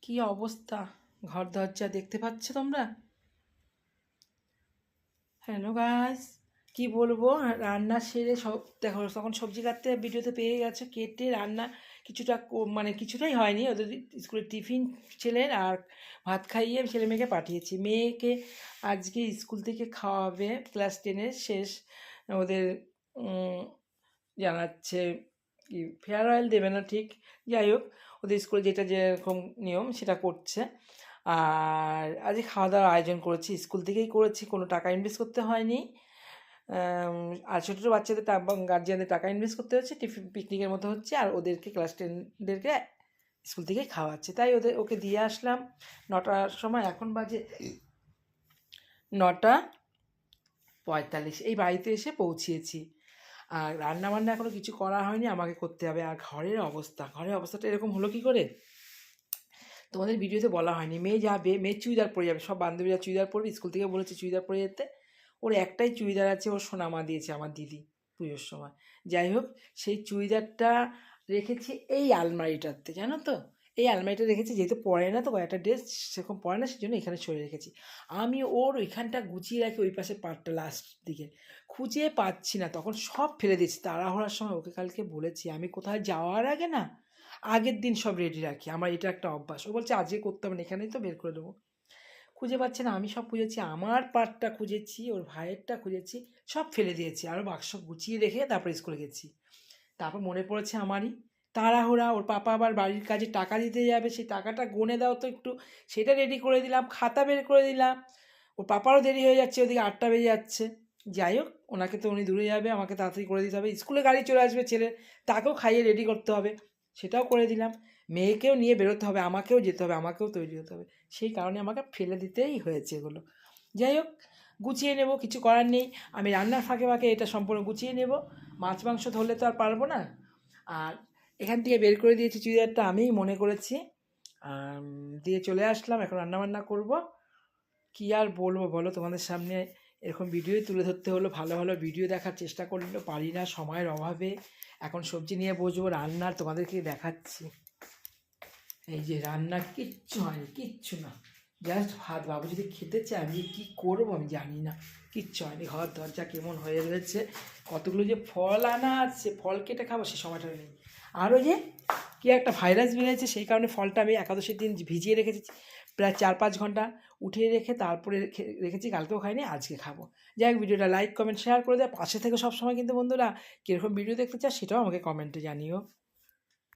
কি অবস্থা ঘর দরজা দেখতে পাচ্ছ তোমরা? হ্যালো গাইস, কি বলবো, রান্না সেরে সব দেখো, তখন সবজি কাটতে ভিডিওতে পেয়ে গেছে, কেটে রান্না কিছুটা মানে কিছুটাই হয়নি। ওদের স্কুলে টিফিন ছেলের আর ভাত খাইয়ে ছেলে মেয়েকে পাঠিয়েছি। মেয়েকে আজকে স্কুল থেকে খাওয়াবে, ক্লাস 10-এর শেষ। ওদের জানাচ্ছে কি ফেয়ারওয়েল দেবে না ঠিক, যাই হোক ওদের স্কুলে যেটা যেরকম নিয়ম সেটা করছে। আর আজকে খাওয়া দাওয়ার আয়োজন করেছি, স্কুল থেকেই করেছি, কোনো টাকা ইনভেস্ট করতে হয়নি। আর ছোটো ছোটো বাচ্চাদের গার্জিয়ানদের টাকা ইনভেস্ট করতে হচ্ছে, টিফিন পিকনিকের মতো হচ্ছে, আর ওদেরকে ক্লাস 10-দেরকে স্কুল থেকেই খাওয়াচ্ছে। তাই ওকে দিয়ে আসলাম 9টার সময়, এখন বাজে 9:45। এই বাড়িতে এসে পৌঁছিয়েছি। আর রান্নাবান্না এখনও কিছু করা হয়নি, আমাকে করতে হবে। আর ঘরের অবস্থাটা এরকম হলো কী করে, তোমাদের ভিডিওতে বলা হয়নি। মেয়ে যাবে, মেয়ে চুড়িদার পরে যাবে, সব বান্ধবীরা চুড়িদার পরবে, স্কুল থেকে বলেছে চুড়িদার পরে যেতে। ওর একটাই চুড়িদার আছে, ওর সোনামা দিয়েছে আমার দিদি পুজোর সময়। যাই হোক, সেই চুড়িদারটা রেখেছি এই আলমারিটাতে, জানো তো, এই আলমারিটা রেখেছি, যেহেতু পরে না তো কয়েকটা ড্রেস সেরকম পরে না, সেই জন্য এখানে সরিয়ে রেখেছি। আমি ওর ওইখানটা গুছিয়ে রাখি, ওই পাশে পাটটা লাস্ট দিকে খুঁজে পাচ্ছি না, তখন সব ফেলে দিয়েছি তাড়াহুড়ার সময়। ওকে কালকে বলেছি আমি কোথায় যাওয়ার আগে না আগের দিন সব রেডি রাখি, আমার এটা একটা অভ্যাস। ও বলছে আজকে করতে হবে না, এখানেই তো বের করে দেবো। খুঁজে পাচ্ছে না, আমি সব খুঁজেছি, আমার পার্টটা খুঁজেছি, ওর ভাইয়েরটা খুঁজেছি, সব ফেলে দিয়েছি, আরও বাক্স গুছিয়ে রেখে তারপর স্কুলে গেছি। তারপর মনে পড়েছে আমারই তাড়াহুড়া, ওর পাপা আবার বাড়ির কাজে টাকা দিতে যাবে, সেই টাকাটা গুনে দাও তো একটু, সেটা রেডি করে দিলাম, খাতা বের করে দিলাম। ওর পাপারও দেরি হয়ে যাচ্ছে, ওদিকে 8টা বেজে যাচ্ছে। যাই হোক, ওনাকে তো উনি দূরে যাবে, আমাকে তাড়াতাড়ি করে দিতে হবে, স্কুলে গাড়ি চলে আসবে ছেলে, তাকেও খাইয়ে রেডি করতে হবে, সেটাও করে দিলাম। মেয়েকেও নিয়ে বেরোতে হবে, আমাকেও যেতে হবে, আমাকেও তৈরি হতে হবে, সেই কারণে আমাকে ফেলে দিতেই হয়েছে এগুলো। যাই হোক, গুছিয়ে নেব, কিছু করার নেই। আমি রান্নার ফাঁকে ফাঁকে এটা সম্পূর্ণ গুছিয়ে নেব। মাছ মাংস ধরলে তো আর পারবো না। আর এখান থেকে বের করে দিয়েছি চুড়িদারটা, আমিই মনে করেছি, দিয়ে চলে আসলাম। এখন রান্নাবান্না করব। কী আর বলবো বলো তোমাদের সামনে, এরকম ভিডিওই তুলে ধরতে হলো। ভালো ভালো ভিডিও দেখার চেষ্টা করলেও পারি না, সময়ের অভাবে। এখন সবজি নিয়ে বসবো, রান্নার তোমাদেরকে দেখাচ্ছি। এই যে রান্না কিচ্ছু হয়নি, কিচ্ছু না, জাস্ট ভাত। বাবু যদি খেতে চায়, আমি কী করবো আমি জানি না, কিচ্ছু হয়নি। ঘর দরজা কেমন হয়ে রয়েছে, কতগুলো যে ফল আনা আছে, ফল কেটে খাবো সে সময়টা নেই। আরও যে কি একটা ভাইরাস বেরিয়েছে, সেই কারণে ফলটা আমি একাদশীর দিন ভিজিয়ে রেখেছি প্রায় 4-5 ঘন্টা, উঠিয়ে রেখে তারপরে রেখেছি, কালকেও খাইনি, আজকে খাবো। যাই হোক, ভিডিওটা লাইক কমেন্ট শেয়ার করে দেয়, পাশে থেকে সবসময় কিন্তু বন্ধুরা কীরকম ভিডিও দেখতে চাও সেটাও আমাকে কমেন্টে জানিও।